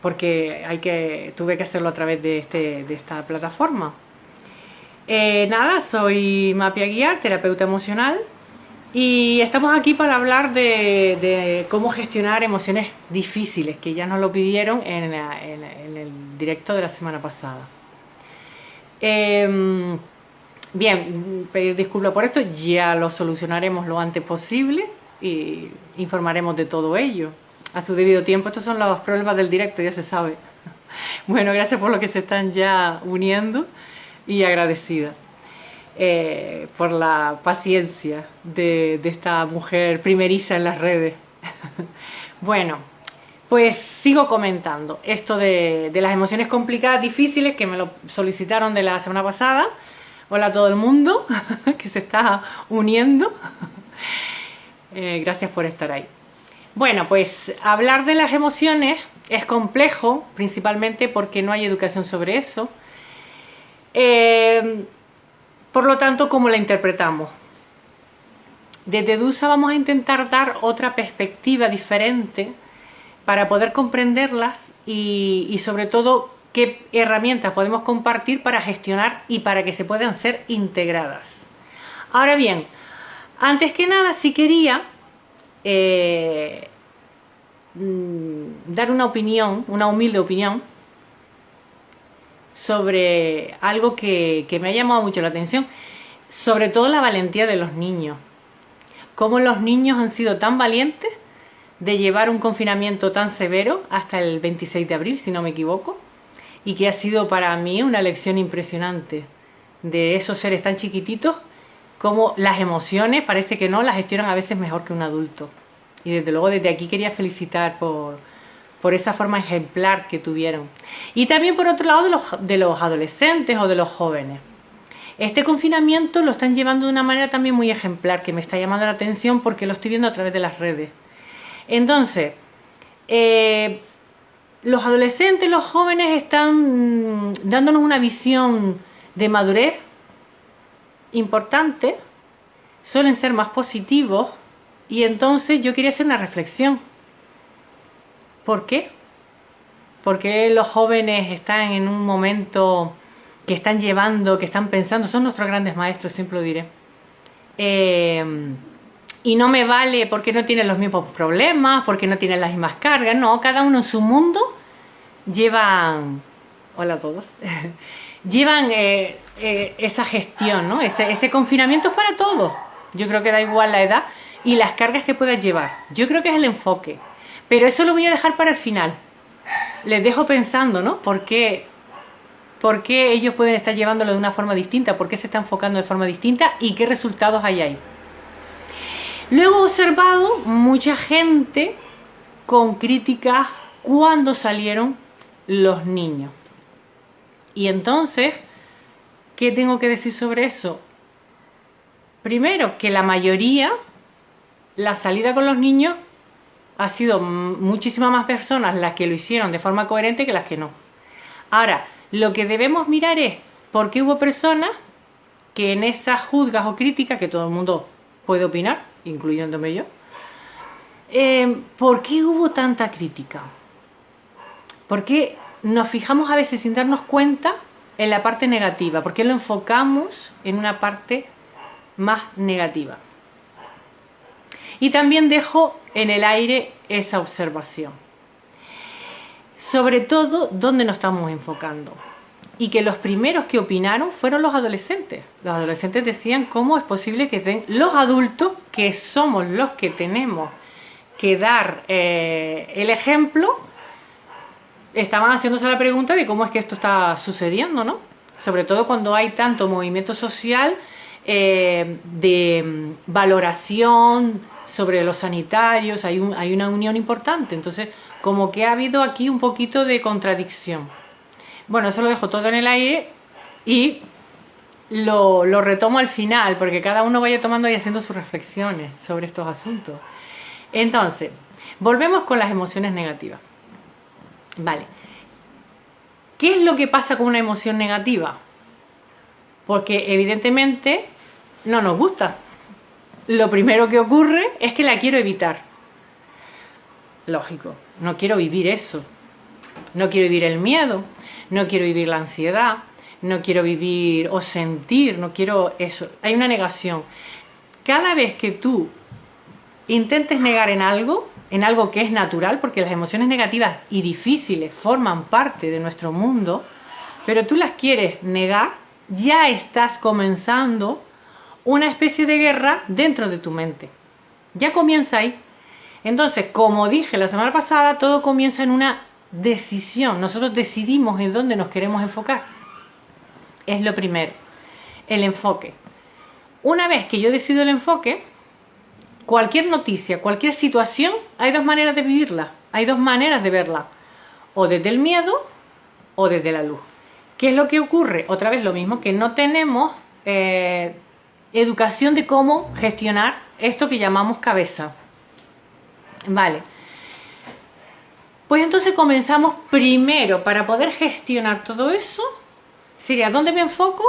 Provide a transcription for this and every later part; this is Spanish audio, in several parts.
porque tuve que hacerlo a través de esta plataforma. Nada, soy Mapia Guiar, terapeuta emocional, y estamos aquí para hablar de cómo gestionar emociones difíciles, que ya nos lo pidieron en el directo de la semana pasada. Bien, pedir disculpas por esto, ya lo solucionaremos lo antes posible y informaremos de todo ello a su debido tiempo. Estos son los problemas del directo, ya se sabe. Bueno, gracias por lo que se están ya uniendo y agradecida por la paciencia de esta mujer primeriza en las redes. Bueno, pues sigo comentando esto de las emociones complicadas, difíciles, que me lo solicitaron de la semana pasada. Hola a todo el mundo que se está uniendo. Gracias por estar ahí. Bueno, pues hablar de las emociones es complejo, principalmente porque no hay educación sobre eso. Por lo tanto, ¿cómo la interpretamos? Desde DUSA vamos a intentar dar otra perspectiva diferente para poder comprenderlas y sobre todo qué herramientas podemos compartir para gestionar y para que se puedan ser integradas. Ahora bien, antes que nada sí quería dar una opinión, una humilde opinión sobre algo que me ha llamado mucho la atención, sobre todo la valentía de los niños. Cómo los niños han sido tan valientes de llevar un confinamiento tan severo hasta el 26 de abril, si no me equivoco, y que ha sido para mí una lección impresionante de esos seres tan chiquititos, como las emociones parece que no las gestionan a veces mejor que un adulto. Y desde luego desde aquí quería felicitar por esa forma ejemplar que tuvieron. Y también por otro lado de los adolescentes o de los jóvenes. Este confinamiento lo están llevando de una manera también muy ejemplar, que me está llamando la atención porque lo estoy viendo a través de las redes. Entonces, los adolescentes, los jóvenes están dándonos una visión de madurez importante, suelen ser más positivos, y entonces yo quería hacer una reflexión. ¿Por qué? Porque los jóvenes están en un momento que están llevando, que están pensando, son nuestros grandes maestros, siempre lo diré. Y no me vale porque no tienen los mismos problemas, porque no tienen las mismas cargas, no, cada uno en su mundo llevan, hola a todos, llevan esa gestión, ¿no? Ese confinamiento es para todos. Yo creo que da igual la edad y las cargas que puedas llevar. Yo creo que es el enfoque. Pero eso lo voy a dejar para el final. Les dejo pensando, ¿no? ¿Por qué ellos pueden estar llevándolo de una forma distinta? ¿Por qué se está enfocando de forma distinta? ¿Y qué resultados hay ahí? Luego he observado mucha gente con críticas cuando salieron los niños. Y entonces, ¿qué tengo que decir sobre eso? Primero, que la mayoría, la salida con los niños, ha sido muchísimas más personas las que lo hicieron de forma coherente que las que no. Ahora, lo que debemos mirar es por qué hubo personas que en esas juzgas o críticas, que todo el mundo puede opinar, incluyéndome yo, ¿por qué hubo tanta crítica? ¿Por qué nos fijamos a veces sin darnos cuenta en la parte negativa? ¿Por qué lo enfocamos en una parte más negativa? Y también dejo en el aire esa observación. Sobre todo, ¿dónde nos estamos enfocando? Y que los primeros que opinaron fueron los adolescentes. Los adolescentes decían cómo es posible que los adultos, que somos los que tenemos que dar el ejemplo, estaban haciéndose la pregunta de cómo es que esto está sucediendo, ¿no? Sobre todo cuando hay tanto movimiento social de valoración sobre los sanitarios, hay una unión importante. Entonces, como que ha habido aquí un poquito de contradicción. Bueno, eso lo dejo todo en el aire y lo retomo al final, porque cada uno vaya tomando y haciendo sus reflexiones sobre estos asuntos. Entonces, volvemos con las emociones negativas. Vale. ¿Qué es lo que pasa con una emoción negativa? Porque evidentemente no nos gusta. Lo primero que ocurre es que la quiero evitar. Lógico, no quiero vivir eso. No quiero vivir el miedo, no quiero vivir la ansiedad, no quiero vivir o sentir, no quiero eso. Hay una negación. Cada vez que tú intentes negar en algo que es natural, porque las emociones negativas y difíciles forman parte de nuestro mundo, pero tú las quieres negar, ya estás comenzando una especie de guerra dentro de tu mente. Ya comienza ahí. Entonces, como dije la semana pasada, todo comienza en una decisión. Nosotros decidimos en dónde nos queremos enfocar. Es lo primero, el enfoque. Una vez que yo decido el enfoque, cualquier noticia, cualquier situación, hay dos maneras de vivirla, hay dos maneras de verla, o desde el miedo o desde la luz. ¿Qué es lo que ocurre? Otra vez lo mismo, que no tenemos educación de cómo gestionar esto que llamamos cabeza. Vale. Pues entonces comenzamos primero, para poder gestionar todo eso, sería ¿dónde me enfoco?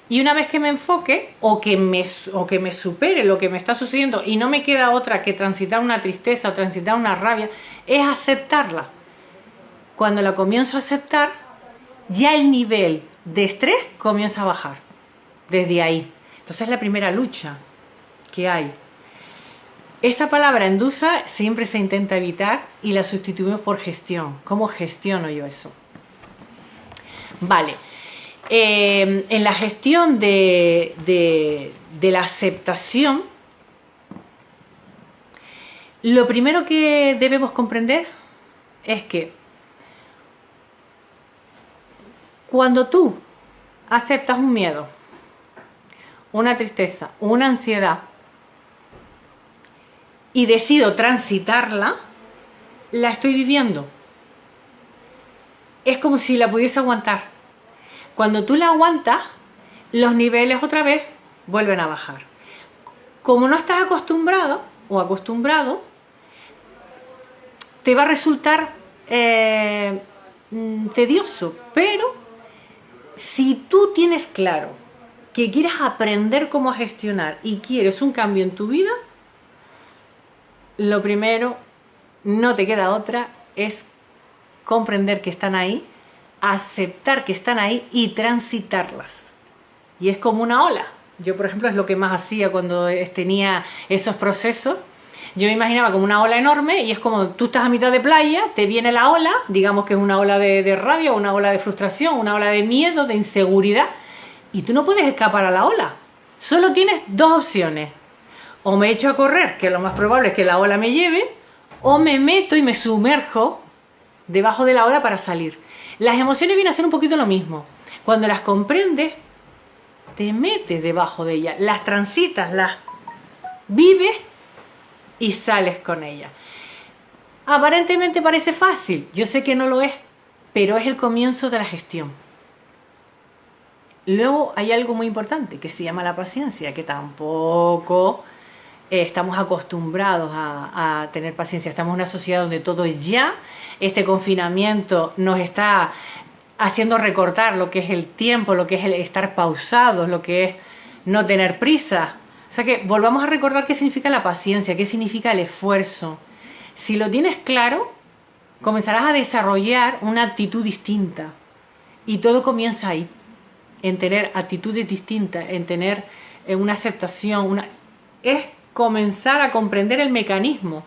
Y una vez que me enfoque, o que me supere lo que me está sucediendo y no me queda otra que transitar una tristeza o transitar una rabia, es aceptarla. Cuando la comienzo a aceptar, ya el nivel de estrés comienza a bajar. Desde ahí. Entonces es la primera lucha que hay. Esa palabra endusa siempre se intenta evitar y la sustituimos por gestión. ¿Cómo gestiono yo eso? Vale. En la gestión de la aceptación, lo primero que debemos comprender es que cuando tú aceptas un miedo, una tristeza, una ansiedad y decido transitarla, la estoy viviendo. Es como si la pudiese aguantar. Cuando tú la aguantas, los niveles otra vez vuelven a bajar. Como no estás acostumbrado o acostumbrado, te va a resultar tedioso. Pero si tú tienes claro que quieres aprender cómo gestionar y quieres un cambio en tu vida, lo primero, no te queda otra, es comprender que están ahí, aceptar que están ahí y transitarlas. Y es como una ola. Yo, por ejemplo, es lo que más hacía cuando tenía esos procesos. Yo me imaginaba como una ola enorme y es como tú estás a mitad de playa, te viene la ola, digamos que es una ola de rabia, una ola de frustración, una ola de miedo, de inseguridad, y tú no puedes escapar a la ola. Solo tienes dos opciones. O me echo a correr, que lo más probable es que la ola me lleve, o me meto y me sumerjo debajo de la ola para salir. Las emociones vienen a ser un poquito lo mismo. Cuando las comprendes, te metes debajo de ellas, las transitas, las vives y sales con ellas. Aparentemente parece fácil, yo sé que no lo es, pero es el comienzo de la gestión. Luego hay algo muy importante que se llama la paciencia, que tampoco estamos acostumbrados a tener paciencia. Estamos en una sociedad donde todo es ya. Este confinamiento nos está haciendo recortar lo que es el tiempo, lo que es el estar pausados, lo que es no tener prisa. O sea que volvamos a recordar qué significa la paciencia, qué significa el esfuerzo. Si lo tienes claro, comenzarás a desarrollar una actitud distinta. Y todo comienza ahí, en tener actitudes distintas, en tener una aceptación. Es comenzar a comprender el mecanismo.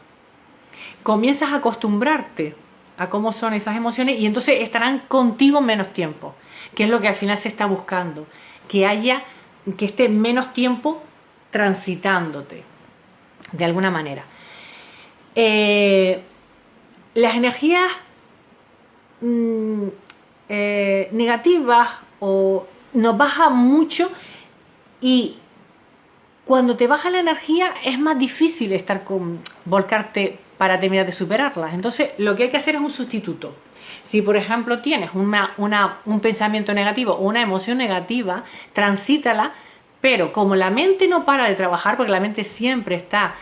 Comienzas a acostumbrarte a cómo son esas emociones y entonces estarán contigo menos tiempo, que es lo que al final se está buscando, que esté menos tiempo transitándote de alguna manera. Las energías negativas nos bajan mucho y cuando te baja la energía es más difícil volcarte para terminar de superarlas. Entonces lo que hay que hacer es un sustituto. Si por ejemplo tienes un pensamiento negativo o una emoción negativa, transítala, pero como la mente no para de trabajar, porque la mente siempre está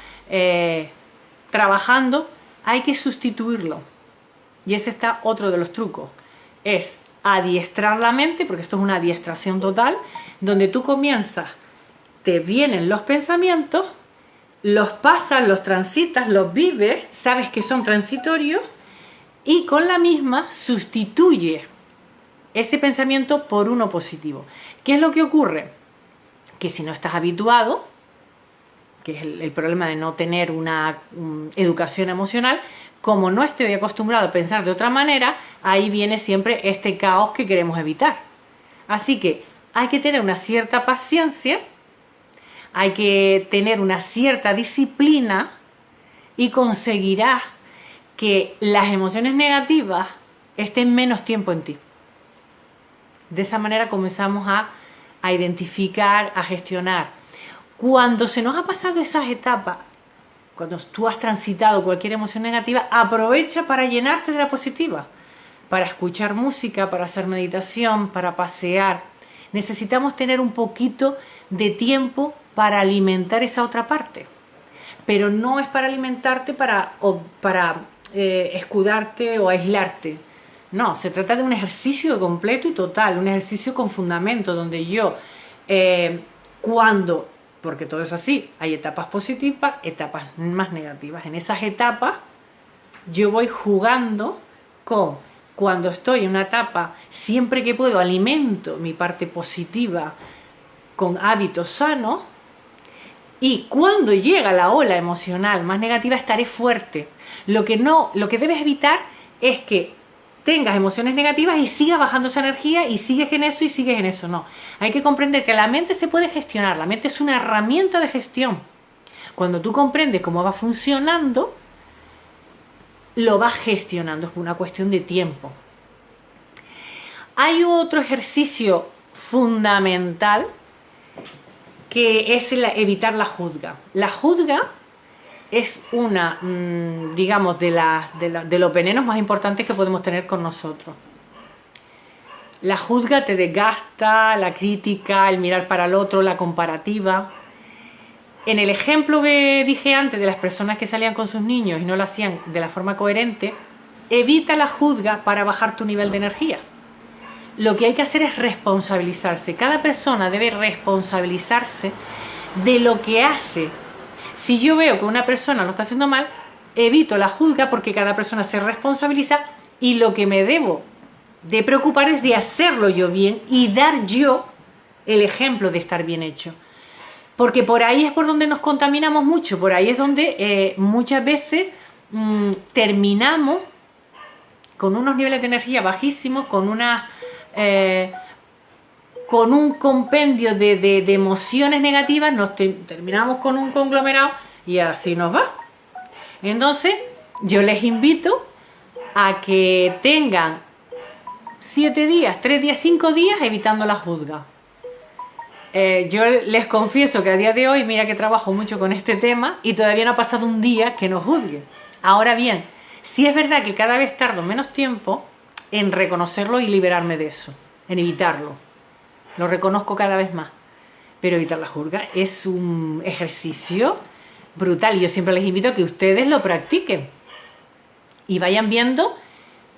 trabajando, hay que sustituirlo. Y ese está otro de los trucos. Es adiestrar la mente, porque esto es una adiestración total, donde tú comienzas, te vienen los pensamientos, los pasas, los transitas, los vives, sabes que son transitorios y con la misma sustituye ese pensamiento por uno positivo. ¿Qué es lo que ocurre? Que si no estás habituado, que es el problema de no tener una educación emocional, como no estoy acostumbrado a pensar de otra manera, ahí viene siempre este caos que queremos evitar. Así que hay que tener una cierta paciencia, hay que tener una cierta disciplina y conseguirás que las emociones negativas estén menos tiempo en ti. De esa manera comenzamos a identificar, a gestionar. Cuando se nos ha pasado esas etapas, cuando tú has transitado cualquier emoción negativa, aprovecha para llenarte de la positiva, para escuchar música, para hacer meditación, para pasear. Necesitamos tener un poquito de tiempo para alimentar esa otra parte, pero no es para alimentarte para escudarte o aislarte. No, se trata de un ejercicio completo y total, un ejercicio con fundamento, donde yo, porque todo es así, hay etapas positivas, etapas más negativas. En esas etapas yo voy jugando con, cuando estoy en una etapa, siempre que puedo alimento mi parte positiva con hábitos sanos, y cuando llega la ola emocional más negativa estaré fuerte. Lo que debes evitar es que tengas emociones negativas y sigas bajando esa energía y sigues en eso y sigues en eso. No, hay que comprender que la mente se puede gestionar, la mente es una herramienta de gestión. Cuando tú comprendes cómo va funcionando, lo vas gestionando, es una cuestión de tiempo. Hay otro ejercicio fundamental que es evitar la juzga. La juzga es una, digamos, de los venenos más importantes que podemos tener con nosotros. La juzga te desgasta, la crítica, el mirar para el otro, la comparativa. En el ejemplo que dije antes de las personas que salían con sus niños y no lo hacían de la forma coherente, evita la juzga para bajar tu nivel de energía. Lo que hay que hacer es responsabilizarse. Cada persona debe responsabilizarse de lo que hace. Si yo veo que una persona lo está haciendo mal, evito la juzga porque cada persona se responsabiliza y lo que me debo de preocupar es de hacerlo yo bien y dar yo el ejemplo de estar bien hecho. Porque por ahí es por donde nos contaminamos mucho, por ahí es donde muchas veces terminamos con unos niveles de energía bajísimos, con un compendio de emociones negativas, terminamos con un conglomerado y así nos va. Entonces yo les invito a que tengan 7 días, 3 días, 5 días evitando la juzga. Yo les confieso que a día de hoy, mira que trabajo mucho con este tema y todavía no ha pasado un día que no juzgue. Ahora bien, sí es verdad que cada vez tardo menos tiempo en reconocerlo y liberarme de eso, en evitarlo. Lo reconozco cada vez más. Pero evitar la juzga es un ejercicio brutal y yo siempre les invito a que ustedes lo practiquen y vayan viendo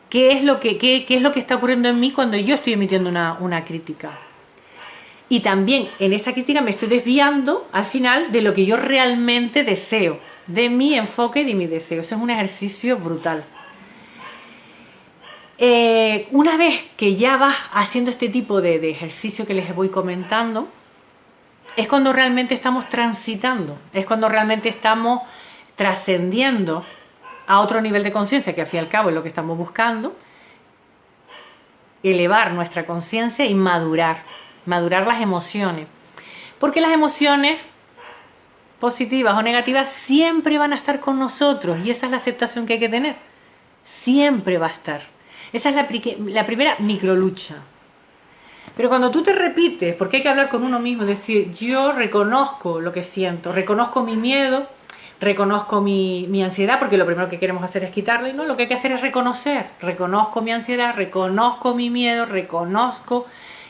qué es lo que está ocurriendo en mí cuando yo estoy emitiendo una crítica. Y también en esa crítica me estoy desviando al final de lo que yo realmente deseo, de mi enfoque y de mi deseo. Eso es un ejercicio brutal. Una vez que ya vas haciendo este tipo de ejercicio que les voy comentando, es cuando realmente estamos transitando, es cuando realmente estamos trascendiendo a otro nivel de conciencia, que al fin y al cabo es lo que estamos buscando, elevar nuestra conciencia y madurar las emociones. Porque las emociones positivas o negativas siempre van a estar con nosotros y esa es la aceptación que hay que tener. Siempre va a estar. Esa es la primera microlucha. Pero cuando tú te repites, porque hay que hablar con uno mismo, decir, yo reconozco lo que siento, reconozco mi miedo, reconozco mi ansiedad, porque lo primero que queremos hacer es quitarle, ¿no? Lo que hay que hacer es reconocer, reconozco mi ansiedad, reconozco mi miedo, reconozco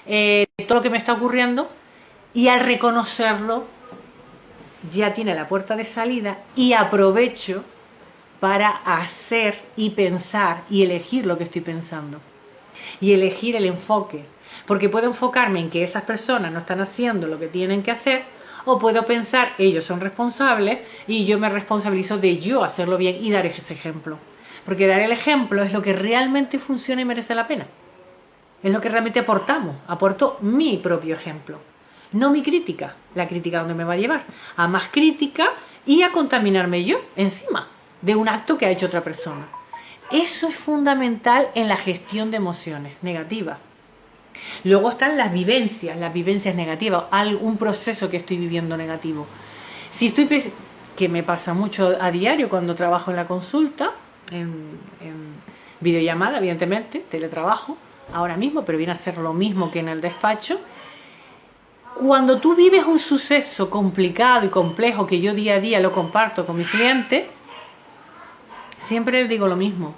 todo lo que me está ocurriendo, y al reconocerlo ya tiene la puerta de salida y aprovecho para hacer y pensar y elegir lo que estoy pensando y elegir el enfoque, porque puedo enfocarme en que esas personas no están haciendo lo que tienen que hacer, o puedo pensar ellos son responsables y yo me responsabilizo de yo hacerlo bien y dar ese ejemplo. Porque dar el ejemplo es lo que realmente funciona y merece la pena. Es lo que realmente aportamos. Aporto mi propio ejemplo. No mi crítica. La crítica, ¿dónde me va a llevar? A más crítica y a contaminarme yo encima de un acto que ha hecho otra persona. Eso es fundamental en la gestión de emociones negativas. Luego están las vivencias negativas, un proceso que estoy viviendo negativo. Si estoy, que me pasa mucho a diario cuando trabajo en la consulta, en videollamada, evidentemente, teletrabajo, ahora mismo, pero viene a ser lo mismo que en el despacho. Cuando tú vives un suceso complicado y complejo, que yo día a día lo comparto con mis clientes, siempre les digo lo mismo.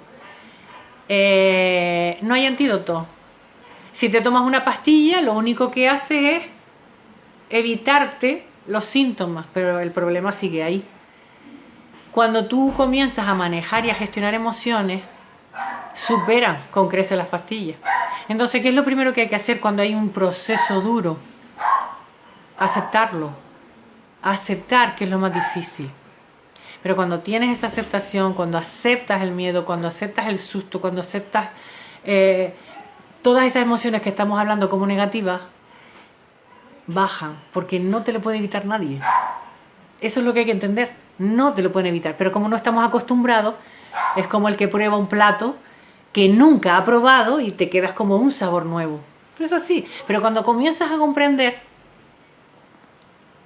No hay antídoto. Si te tomas una pastilla, lo único que hace es evitarte los síntomas, pero el problema sigue ahí. Cuando tú comienzas a manejar y a gestionar emociones, superan con creces las pastillas. Entonces, ¿qué es lo primero que hay que hacer cuando hay un proceso duro? Aceptarlo. Aceptar, que es lo más difícil. Pero cuando tienes esa aceptación, cuando aceptas el miedo, cuando aceptas el susto, cuando aceptas todas esas emociones que estamos hablando como negativas, bajan, porque no te lo puede evitar nadie. Eso es lo que hay que entender. No te lo pueden evitar. Pero como no estamos acostumbrados, es como el que prueba un plato que nunca ha probado y te quedas como un sabor nuevo. Pero es así. Pero cuando comienzas a comprender,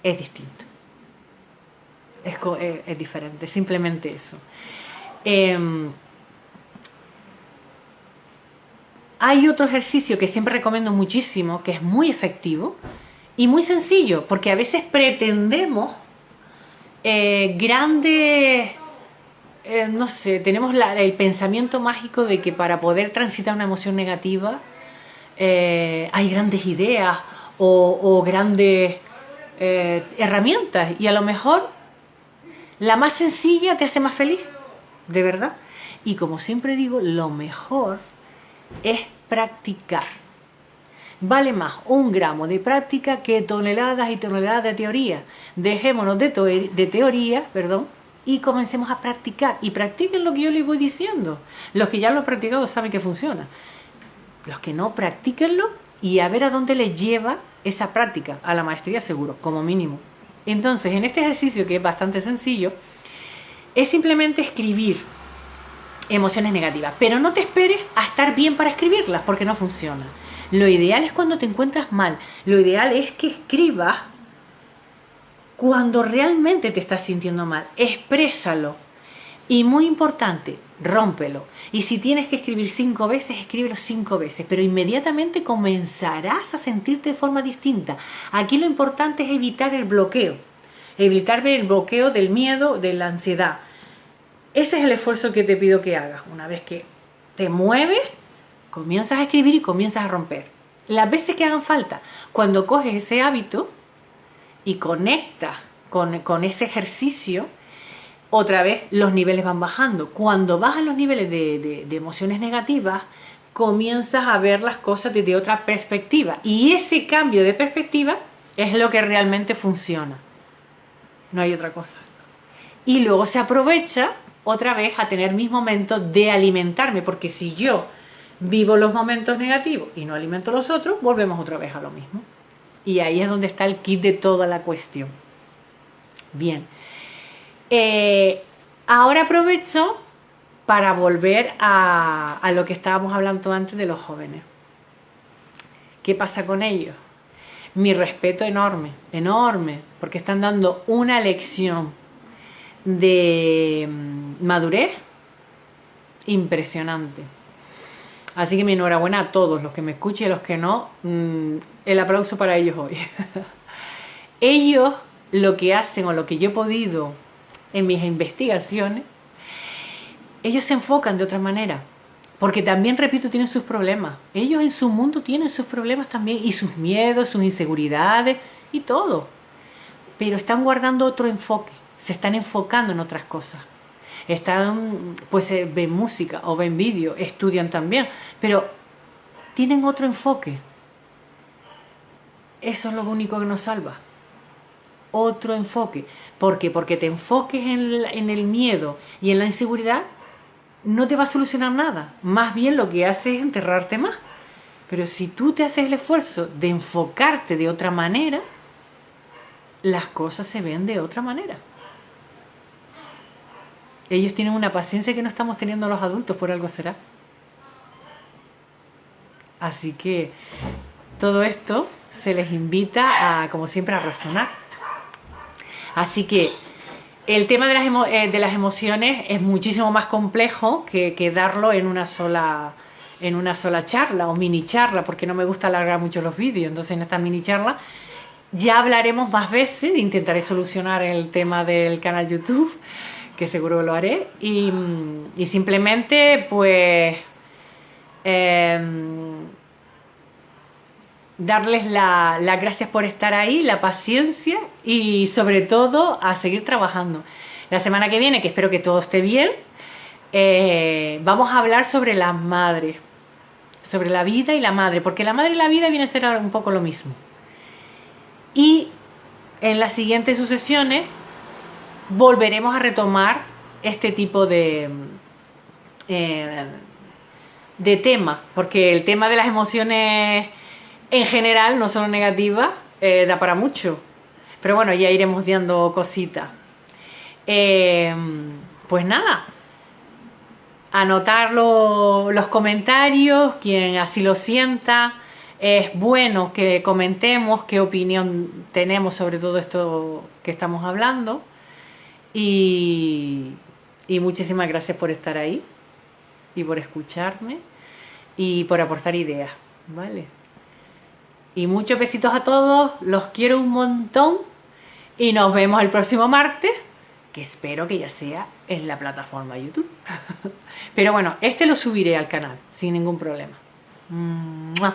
es distinto. Es diferente, simplemente eso. Hay otro ejercicio que siempre recomiendo muchísimo, que es muy efectivo y muy sencillo, porque a veces pretendemos grandes, no sé, tenemos el pensamiento mágico de que para poder transitar una emoción negativa hay grandes ideas o grandes herramientas, y a lo mejor la más sencilla te hace más feliz, de verdad. Y como siempre digo, lo mejor es practicar. Vale más un gramo de práctica que toneladas y toneladas de teoría. Dejémonos de teoría, y comencemos a practicar. Y practiquen lo que yo les voy diciendo. Los que ya lo han practicado saben que funciona. Los que no, practíquenlo y a ver a dónde les lleva esa práctica. A la maestría seguro, como mínimo. Entonces, en este ejercicio, que es bastante sencillo, es simplemente escribir emociones negativas. Pero no te esperes a estar bien para escribirlas, porque no funciona. Lo ideal es cuando te encuentras mal. Lo ideal es que escribas cuando realmente te estás sintiendo mal. Exprésalo. Y muy importante, rómpelo. Y si tienes que escribir 5 veces, escríbelo 5 veces. Pero inmediatamente comenzarás a sentirte de forma distinta. Aquí lo importante es evitar el bloqueo. Evitar el bloqueo del miedo, de la ansiedad. Ese es el esfuerzo que te pido que hagas. Una vez que te mueves, comienzas a escribir y comienzas a romper. Las veces que hagan falta. Cuando coges ese hábito y conectas con ese ejercicio, otra vez los niveles van bajando. Cuando bajan los niveles de emociones negativas, comienzas a ver las cosas desde otra perspectiva. Y ese cambio de perspectiva es lo que realmente funciona. No hay otra cosa. Y luego se aprovecha otra vez a tener mis momentos de alimentarme. Porque si yo vivo los momentos negativos y no alimento los otros, volvemos otra vez a lo mismo. Y ahí es donde está el kit de toda la cuestión. Bien. Ahora aprovecho para volver a lo que estábamos hablando antes de los jóvenes. ¿Qué pasa con ellos? Mi respeto enorme, enorme, porque están dando una lección de madurez impresionante. Así que mi enhorabuena a todos los que me escuchen y a los que no. El aplauso para ellos hoy. Ellos lo que hacen, o lo que yo he podido en mis investigaciones, ellos se enfocan de otra manera. Porque también, repito, tienen sus problemas. Ellos en su mundo tienen sus problemas también, y sus miedos, sus inseguridades y todo. Pero están guardando otro enfoque. Se están enfocando en otras cosas. Pues ven música o ven vídeo, estudian también, pero tienen otro enfoque. Eso es lo único que nos salva. Otro enfoque. ¿Por qué? Porque te enfoques en el miedo y en la inseguridad, no te va a solucionar nada. Más bien lo que hace es enterrarte más. Pero si tú te haces el esfuerzo de enfocarte de otra manera, las cosas se ven de otra manera. Ellos tienen una paciencia que no estamos teniendo los adultos, por algo será. Así que todo esto se les invita a, como siempre, a razonar. Así que el tema de las emociones es muchísimo más complejo que darlo en una sola charla o mini charla, porque no me gusta alargar mucho los vídeos. Entonces en esta mini charla ya hablaremos más veces, intentaré solucionar el tema del canal YouTube, que seguro lo haré, y simplemente pues darles las gracias por estar ahí, la paciencia y sobre todo a seguir trabajando. La semana que viene, que espero que todo esté bien, vamos a hablar sobre las madres, sobre la vida y la madre, porque la madre y la vida viene a ser un poco lo mismo. Y en las siguientes sucesiones volveremos a retomar este tipo de tema, porque el tema de las emociones en general, no solo negativas, da para mucho. Pero bueno, ya iremos dando cositas. Pues nada, anotar los comentarios, quien así lo sienta. Es bueno que comentemos qué opinión tenemos sobre todo esto que estamos hablando. Y muchísimas gracias por estar ahí y por escucharme y por aportar ideas, ¿vale? Y muchos besitos a todos, los quiero un montón y nos vemos el próximo martes, que espero que ya sea en la plataforma YouTube. Pero bueno, este lo subiré al canal sin ningún problema. ¡Mua!